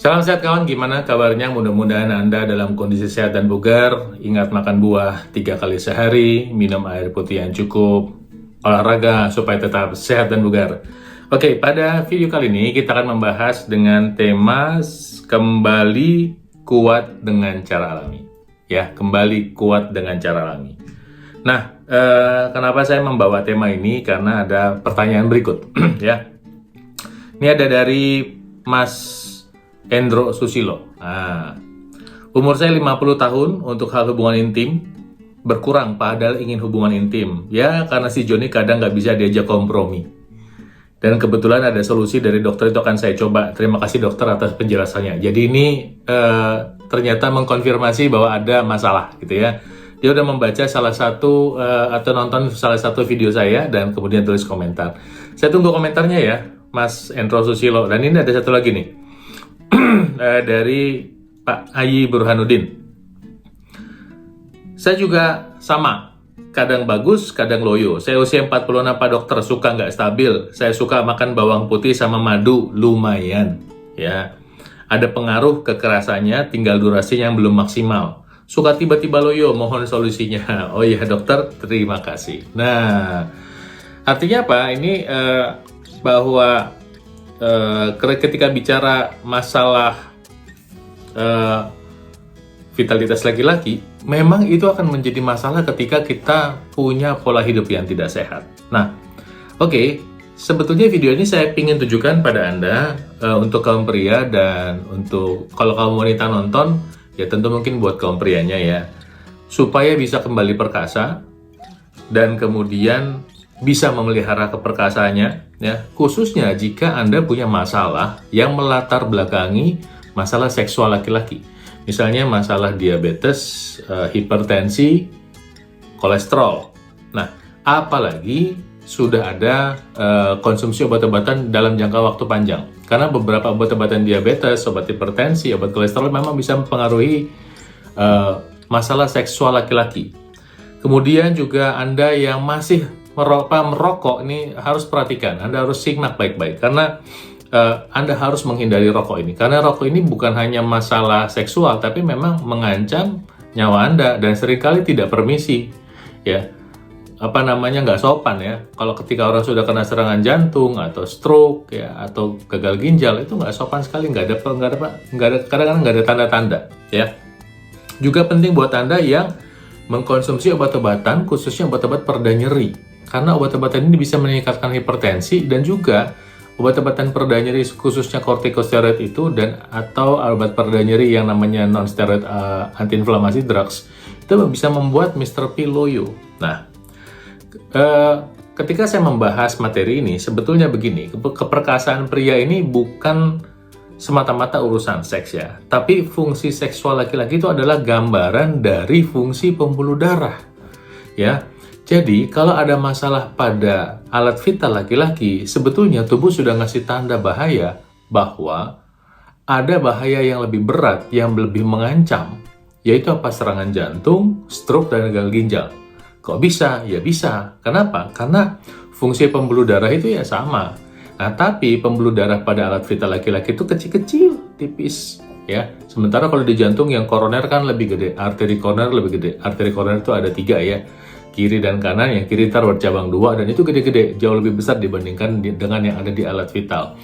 Salam sehat kawan, gimana kabarnya? Mudah-mudahan Anda dalam kondisi sehat dan bugar. Ingat makan buah 3 kali sehari, minum air putih yang cukup, olahraga supaya tetap sehat dan bugar. Oke, pada video kali ini kita akan membahas dengan tema kembali kuat dengan cara alami. Ya, kembali kuat dengan cara alami. Nah, kenapa saya membawa tema ini? Karena ada pertanyaan berikut. Ya, ini ada dari Mas Endro Susilo. Nah, umur saya 50 tahun untuk hal hubungan intim berkurang padahal ingin hubungan intim. Ya, karena si Joni kadang nggak bisa diajak kompromi. Dan kebetulan ada solusi dari dokter, itu akan saya coba. Terima kasih dokter atas penjelasannya. Jadi ini ternyata mengkonfirmasi bahwa ada masalah gitu ya. Dia udah membaca salah satu atau nonton salah satu video saya dan kemudian tulis komentar. Saya tunggu komentarnya ya, Mas Endro Susilo. Dan ini ada satu lagi nih. Dari Pak Ayi Burhanuddin. Saya juga sama, kadang bagus, kadang loyo. Saya usia 46 Pak Dokter, suka nggak stabil. Saya suka makan bawang putih sama madu, lumayan. Ya, ada pengaruh kekerasannya, tinggal durasinya yang belum maksimal. Suka tiba-tiba loyo, mohon solusinya. Oh iya dokter, terima kasih. Nah, artinya apa? Ini bahwa ketika bicara masalah vitalitas laki-laki, memang itu akan menjadi masalah ketika kita punya pola hidup yang tidak sehat. Nah, oke, sebetulnya video ini saya ingin tunjukkan pada Anda untuk kaum pria dan untuk kalau kaum wanita nonton, ya tentu mungkin buat kaum prianya ya, supaya bisa kembali perkasa dan kemudian bisa memelihara keperkasaannya, ya, khususnya jika Anda punya masalah yang melatar belakangi masalah seksual laki-laki. Misalnya masalah diabetes, hipertensi, kolesterol. Nah, apalagi sudah ada konsumsi obat-obatan dalam jangka waktu panjang. Karena beberapa obat-obatan diabetes, obat hipertensi, obat kolesterol memang bisa mempengaruhi masalah seksual laki-laki. Kemudian juga Anda yang masih merokok ini harus perhatikan, Anda harus simak baik-baik karena Anda harus menghindari rokok ini karena rokok ini bukan hanya masalah seksual tapi memang mengancam nyawa Anda dan seringkali tidak permisi ya, nggak sopan ya. Kalau ketika orang sudah kena serangan jantung atau stroke ya atau gagal ginjal itu nggak sopan sekali, kadang-kadang nggak ada tanda-tanda ya. Juga penting buat Anda yang mengkonsumsi obat-obatan khususnya obat-obat pereda nyeri. Karena obat-obatan ini bisa meningkatkan hipertensi dan juga obat-obatan pereda nyeri khususnya kortikosteroid itu dan atau obat pereda nyeri yang namanya non-steroid anti-inflamasi drugs itu bisa membuat Mr. P loyo. Nah, ketika saya membahas materi ini sebetulnya begini, keperkasaan pria ini bukan semata-mata urusan seks ya, tapi fungsi seksual laki-laki itu adalah gambaran dari fungsi pembuluh darah ya. Jadi, kalau ada masalah pada alat vital laki-laki, sebetulnya tubuh sudah ngasih tanda bahaya bahwa ada bahaya yang lebih berat, yang lebih mengancam, yaitu apa? Serangan jantung, stroke, dan gagal ginjal. Kok bisa? Ya bisa. Kenapa? Karena fungsi pembuluh darah itu ya sama. Nah, tapi pembuluh darah pada alat vital laki-laki itu kecil-kecil, tipis. Ya, sementara kalau di jantung yang koroner kan lebih gede, arteri koroner lebih gede. Arteri koroner itu ada 3 ya, kiri dan kanan. Yang kiri ntar bercabang 2 dan itu gede-gede, jauh lebih besar dibandingkan dengan yang ada di alat vital.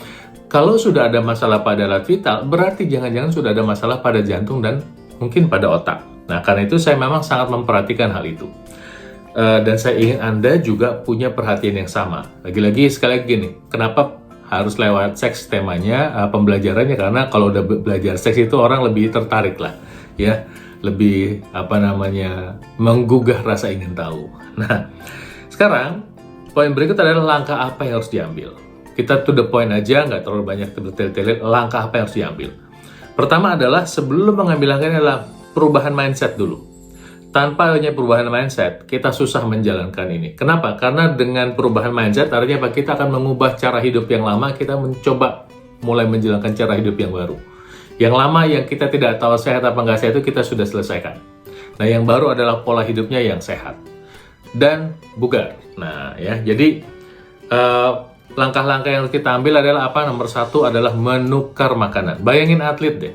Kalau sudah ada masalah pada alat vital, berarti jangan-jangan sudah ada masalah pada jantung dan mungkin pada otak. Nah, karena itu saya memang sangat memperhatikan hal itu. Dan saya ingin Anda juga punya perhatian yang sama. Lagi-lagi sekali lagi nih, kenapa harus lewat seks temanya, pembelajarannya, karena kalau udah belajar seks itu orang lebih tertarik lah ya, lebih menggugah rasa ingin tahu. Nah, sekarang poin berikut adalah langkah apa yang harus diambil. Kita to the point aja, nggak terlalu banyak detail-detail. Langkah apa yang harus diambil? Pertama adalah sebelum mengambil langkah ini adalah perubahan mindset dulu. Tanpa adanya perubahan mindset, kita susah menjalankan ini. Kenapa? Karena dengan perubahan mindset, artinya apa? Kita akan mengubah cara hidup yang lama, kita mencoba mulai menjalankan cara hidup yang baru. Yang lama yang kita tidak tahu sehat apa nggak sehat itu kita sudah selesaikan. Nah, yang baru adalah pola hidupnya yang sehat dan bugar. Nah, ya, jadi langkah-langkah yang harus kita ambil adalah apa? Nomor satu adalah menukar makanan. Bayangin atlet deh.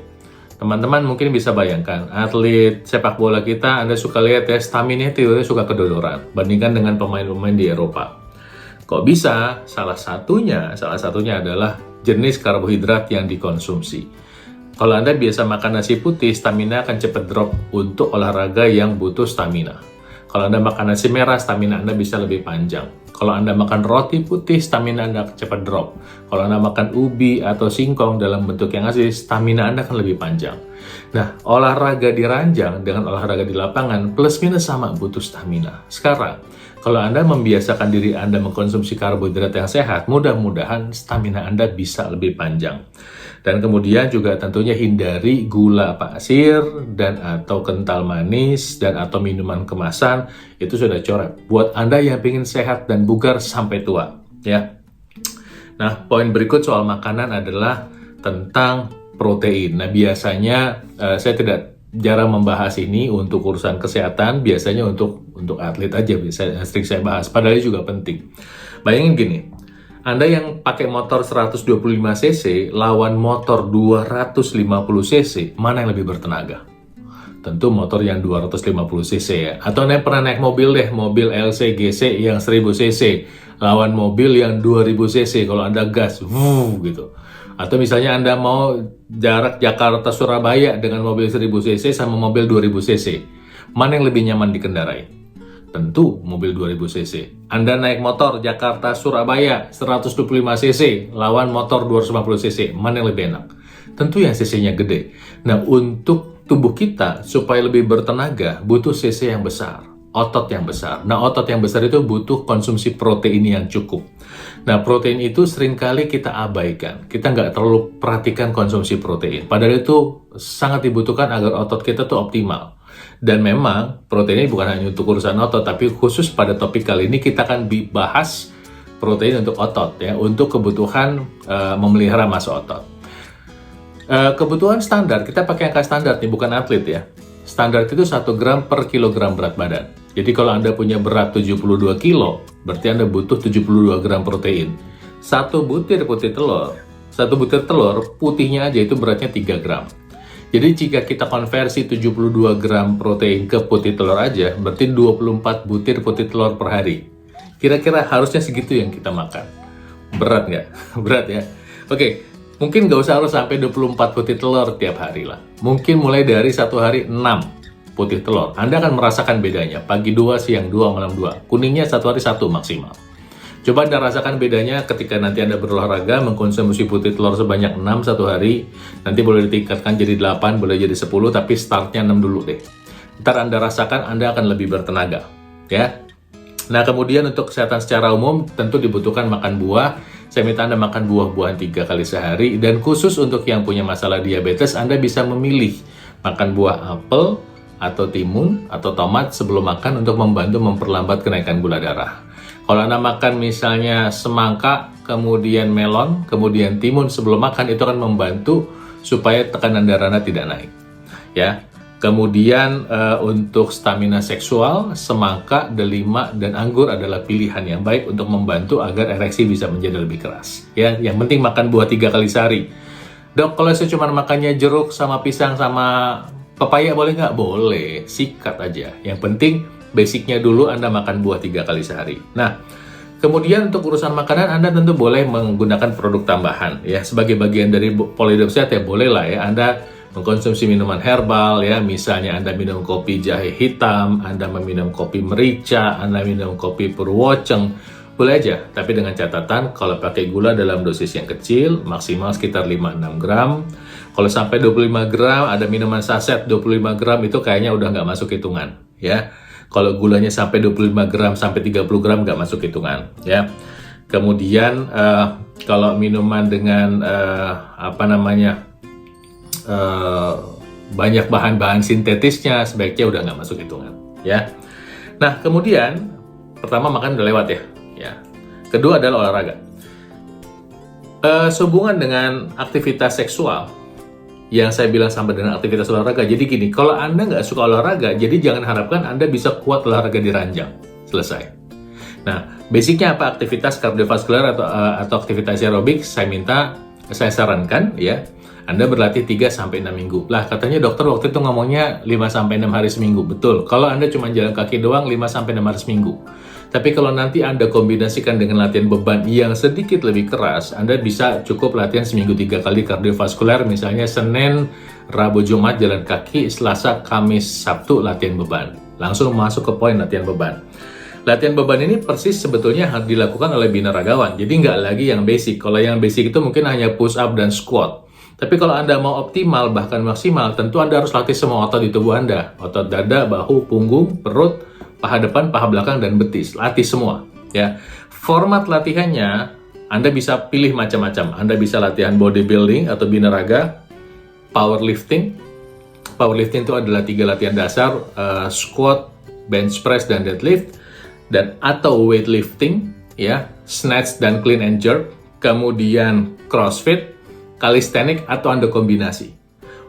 Teman-teman mungkin bisa bayangkan, atlet sepak bola kita, Anda suka lihat ya, stamina itu suka kedodoran, bandingkan dengan pemain-pemain di Eropa. Kok bisa? Salah satunya adalah jenis karbohidrat yang dikonsumsi. Kalau Anda biasa makan nasi putih, stamina akan cepat drop untuk olahraga yang butuh stamina. Kalau Anda makan nasi merah, stamina Anda bisa lebih panjang. Kalau Anda makan roti putih, stamina Anda cepat drop. Kalau Anda makan ubi atau singkong dalam bentuk yang asli, stamina Anda akan lebih panjang. Nah, olahraga di ranjang dengan olahraga di lapangan, plus minus sama butuh stamina. Sekarang, kalau Anda membiasakan diri Anda mengkonsumsi karbohidrat yang sehat, mudah-mudahan stamina Anda bisa lebih panjang. Dan kemudian juga tentunya hindari gula pasir dan atau kental manis dan atau minuman kemasan, itu sudah coret. Buat Anda yang ingin sehat dan bugar sampai tua, ya. Nah, poin berikut soal makanan adalah tentang protein. Nah, biasanya saya tidak jarang membahas ini untuk urusan kesehatan, biasanya untuk atlet aja biasanya sering saya bahas, padahal juga penting. Bayangin gini, Anda yang pakai motor 125 cc lawan motor 250 cc, mana yang lebih bertenaga? Tentu motor yang 250 cc ya. Atau Anda pernah naik mobil deh, mobil LC GC yang 1000 cc lawan mobil yang 2000 cc, kalau Anda gas, gitu. Atau misalnya Anda mau jarak Jakarta Surabaya dengan mobil 1000 cc sama mobil 2000 cc, mana yang lebih nyaman dikendarai? Tentu mobil 2000 cc. Anda naik motor Jakarta Surabaya 125 cc lawan motor 250 cc, mana yang lebih enak? Tentu yang cc-nya gede. Nah, untuk tubuh kita supaya lebih bertenaga butuh cc yang besar, otot yang besar. Nah, otot yang besar itu butuh konsumsi protein yang cukup. Nah, protein itu seringkali kita abaikan. Kita nggak terlalu perhatikan konsumsi protein. Padahal itu sangat dibutuhkan agar otot kita tuh optimal. Dan memang protein ini bukan hanya untuk urusan otot, tapi khusus pada topik kali ini kita akan bahas protein untuk otot ya, untuk kebutuhan memelihara massa otot. Kebutuhan standar, kita pakai angka standar nih, bukan atlet ya. Standar itu 1 gram per kilogram berat badan. Jadi kalau Anda punya berat 72 kilo, berarti Anda butuh 72 gram protein. Satu butir telur putihnya aja itu beratnya 3 gram. Jadi jika kita konversi 72 gram protein ke putih telur aja, berarti 24 butir putih telur per hari. Kira-kira harusnya segitu yang kita makan. Berat nggak? Berat ya? Oke, mungkin nggak usah harus sampai 24 putih telur tiap hari lah. Mungkin mulai dari satu hari 6 putih telur. Anda akan merasakan bedanya. Pagi 2, siang 2, malam 2. Kuningnya satu hari 1 maksimal. Coba Anda rasakan bedanya ketika nanti Anda berolahraga, mengkonsumsi putih telur sebanyak 6 satu hari. Nanti boleh ditingkatkan jadi 8, boleh jadi 10, tapi startnya 6 dulu deh. Ntar Anda rasakan Anda akan lebih bertenaga. Ya. Nah, kemudian untuk kesehatan secara umum, tentu dibutuhkan makan buah. Saya minta Anda makan buah-buahan 3 kali sehari. Dan khusus untuk yang punya masalah diabetes, Anda bisa memilih makan buah apel, atau timun, atau tomat sebelum makan untuk membantu memperlambat kenaikan gula darah. Kalau Anda makan misalnya semangka, kemudian melon, kemudian timun sebelum makan, itu akan membantu supaya tekanan darah Anda tidak naik. Ya. Kemudian untuk stamina seksual, semangka, delima, dan anggur adalah pilihan yang baik untuk membantu agar ereksi bisa menjadi lebih keras. Ya, yang penting makan buah 3 kali sehari. Dok, kalau saya cuma makannya jeruk sama pisang sama pepaya boleh nggak? Boleh, sikat aja. Yang penting basicnya dulu Anda makan buah 3 kali sehari. Nah, kemudian untuk urusan makanan Anda tentu boleh menggunakan produk tambahan ya, sebagai bagian dari pola hidup sehat ya, boleh lah ya Anda mengkonsumsi minuman herbal ya, misalnya Anda minum kopi jahe hitam, Anda meminum kopi merica, Anda minum kopi purwoceng, boleh aja, tapi dengan catatan kalau pakai gula dalam dosis yang kecil, maksimal sekitar 5-6 gram. Kalau sampai 25 gram, ada minuman saset 25 gram, itu kayaknya udah nggak masuk hitungan ya. Kalau gulanya sampai 25 gram sampai 30 gram nggak masuk hitungan ya. Kemudian kalau minuman dengan banyak bahan-bahan sintetisnya, sebaiknya udah nggak masuk hitungan ya. Nah, kemudian pertama makan udah lewat ya. Kedua adalah olahraga. Sehubungan dengan aktivitas seksual yang saya bilang sama dengan aktivitas olahraga. Jadi gini, kalau Anda nggak suka olahraga, jadi jangan harapkan Anda bisa kuat olahraga di ranjang. Selesai. Nah, basicnya apa? Aktivitas kardiovaskular atau aktivitas aerobik saya sarankan ya, Anda berlatih 3-6 minggu. Lah, katanya dokter waktu itu ngomongnya 5-6 hari seminggu. Betul, kalau Anda cuma jalan kaki doang 5-6 hari seminggu. Tapi kalau nanti Anda kombinasikan dengan latihan beban yang sedikit lebih keras, Anda bisa cukup latihan seminggu 3 kali kardiovaskular, misalnya Senin, Rabu, Jumat jalan kaki, Selasa, Kamis, Sabtu latihan beban. Langsung masuk ke poin latihan beban. Latihan beban ini persis sebetulnya harus dilakukan oleh binaragawan, jadi nggak lagi yang basic. Kalau yang basic itu mungkin hanya push up dan squat. Tapi kalau Anda mau optimal, bahkan maksimal, tentu Anda harus latih semua otot di tubuh Anda. Otot dada, bahu, punggung, perut, paha depan, paha belakang, dan betis. Latih semua. Ya. Format latihannya, Anda bisa pilih macam-macam. Anda bisa latihan bodybuilding atau binaraga, powerlifting. Powerlifting itu adalah 3 latihan dasar, squat, bench press, dan deadlift. Dan atau weightlifting, ya, snatch dan clean and jerk, kemudian crossfit, calisthenics, atau Anda kombinasi.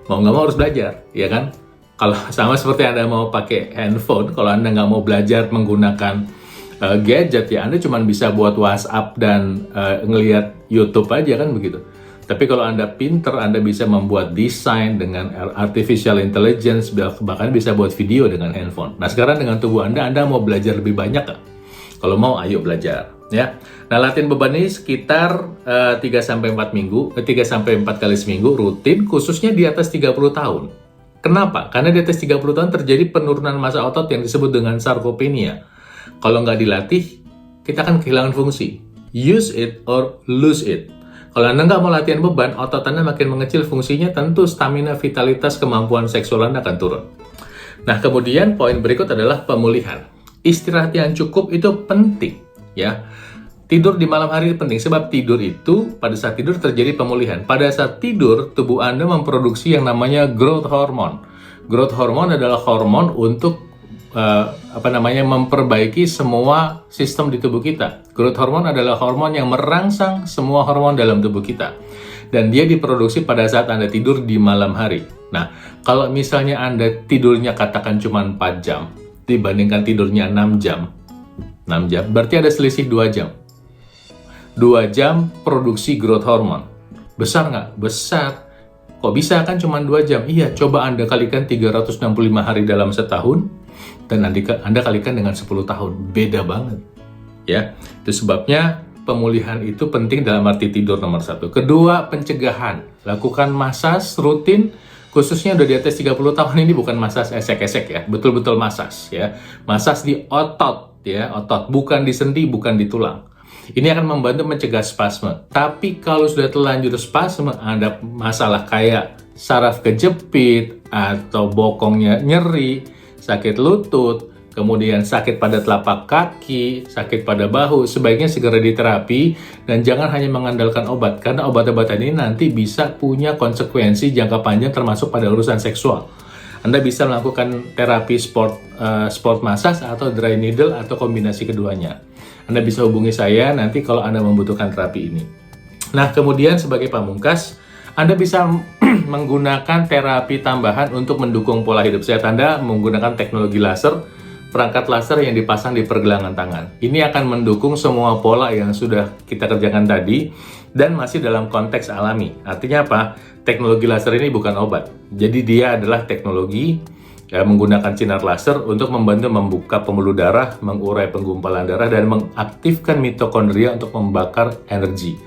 Mau nggak mau harus belajar, ya kan? Kalau sama seperti Anda mau pakai handphone, kalau Anda nggak mau belajar menggunakan gadget, ya Anda cuma bisa buat WhatsApp dan ngelihat YouTube aja kan begitu. Tapi kalau Anda pinter, Anda bisa membuat desain dengan artificial intelligence, bahkan bisa buat video dengan handphone. Nah, sekarang dengan tubuh Anda mau belajar lebih banyak nggak? Kalau mau, ayo belajar. Ya. Nah, latihan beban ini sekitar 3-4 minggu, 3-4 kali seminggu rutin, khususnya di atas 30 tahun. Kenapa? Karena di atas 30 tahun terjadi penurunan massa otot yang disebut dengan sarkopenia. Kalau nggak dilatih, kita akan kehilangan fungsi. Use it or lose it. Kalau Anda nggak mau latihan beban, otot Anda makin mengecil fungsinya, tentu stamina, vitalitas, kemampuan seksual Anda akan turun. Nah, kemudian poin berikut adalah pemulihan. Istirahat yang cukup itu penting, ya. Tidur di malam hari penting, sebab tidur itu, pada saat tidur terjadi pemulihan. Pada saat tidur, tubuh Anda memproduksi yang namanya growth hormone. Growth hormone adalah hormon untuk memperbaiki semua sistem di tubuh kita. Growth hormone adalah hormon yang merangsang semua hormon dalam tubuh kita. Dan dia diproduksi pada saat Anda tidur di malam hari. Nah, kalau misalnya Anda tidurnya katakan cuma 4 jam, dibandingkan tidurnya 6 jam, berarti ada selisih 2 jam. 2 jam produksi growth hormone. Besar nggak? Besar. Kok bisa kan cuma 2 jam? Iya, coba Anda kalikan 365 hari dalam setahun, dan Anda kalikan dengan 10 tahun. Beda banget. Ya, itu sebabnya pemulihan itu penting dalam arti tidur nomor 1. Kedua, pencegahan. Lakukan masas rutin, khususnya udah di atas 30 tahun ini bukan masas esek-esek ya, betul-betul masas ya. Masas di otot ya, otot, bukan di sendi, bukan di tulang. Ini akan membantu mencegah spasme. Tapi kalau sudah terlanjur spasme, ada masalah kayak saraf kejepit atau bokongnya nyeri, sakit lutut, kemudian sakit pada telapak kaki, sakit pada bahu, sebaiknya segera diterapi dan jangan hanya mengandalkan obat, karena obat-obatan ini nanti bisa punya konsekuensi jangka panjang termasuk pada urusan seksual. Anda bisa melakukan terapi sport massage atau dry needle atau kombinasi keduanya. Anda bisa hubungi saya nanti kalau Anda membutuhkan terapi ini. Nah, kemudian sebagai pamungkas, Anda bisa menggunakan terapi tambahan untuk mendukung pola hidup sehat Anda menggunakan teknologi laser, perangkat laser yang dipasang di pergelangan tangan. Ini akan mendukung semua pola yang sudah kita kerjakan tadi dan masih dalam konteks alami. Artinya apa? Teknologi laser ini bukan obat. Jadi dia adalah teknologi menggunakan sinar laser untuk membantu membuka pembuluh darah, mengurai penggumpalan darah, dan mengaktifkan mitokondria untuk membakar energi.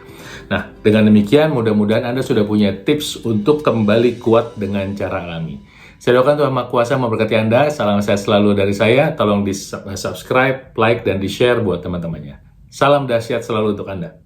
Nah, dengan demikian mudah-mudahan Anda sudah punya tips untuk kembali kuat dengan cara alami. Saya doakan Tuhan Maha Kuasa memberkati Anda. Salam sehat selalu dari saya. Tolong di subscribe, like, dan di share buat teman-temannya. Salam dahsyat selalu untuk Anda.